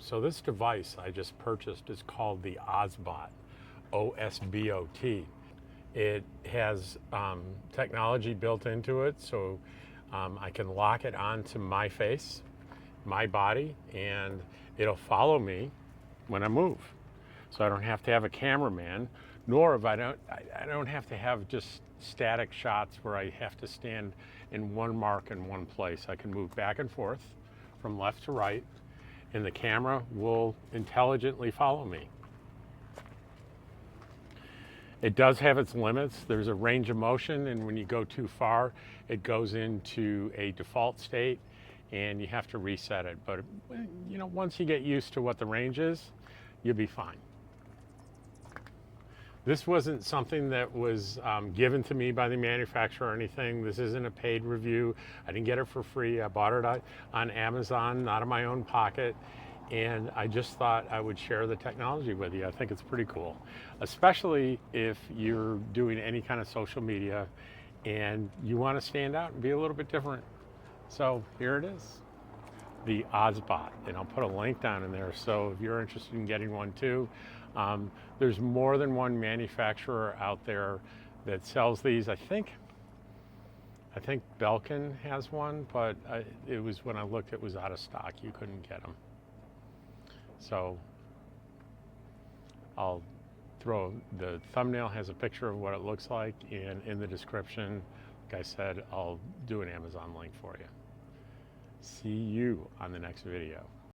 So this device I just purchased is called the Obsbot, O-S-B-O-T. It has technology built into it, so I can lock it onto my face, my body, and it'll follow me when I move. So I don't have to have a cameraman, nor if I don't have to have just static shots where I have to stand in one mark in one place. I can move back and forth from left to right, and the camera will intelligently follow me. It does have its limits. There's a range of motion, and when you go too far, it goes into a default state and you have to reset it. But you know, once you get used to what the range is, you'll be fine. This wasn't something that was given to me by the manufacturer or anything. This isn't a paid review. I didn't get it for free. I bought it on Amazon, not in my own pocket. And I just thought I would share the technology with you. I think it's pretty cool, especially if you're doing any kind of social media and you want to stand out and be a little bit different. So here it is, the Obsbot, and I'll put a link down in there. So if you're interested in getting one too, there's more than one manufacturer out there that sells these. I think Belkin has one, but it was, when I looked, it was out of stock. You couldn't get them. So I'll throw, the thumbnail has a picture of what it looks like, and in the description, like I said, I'll do an Amazon link for you. See you on the next video.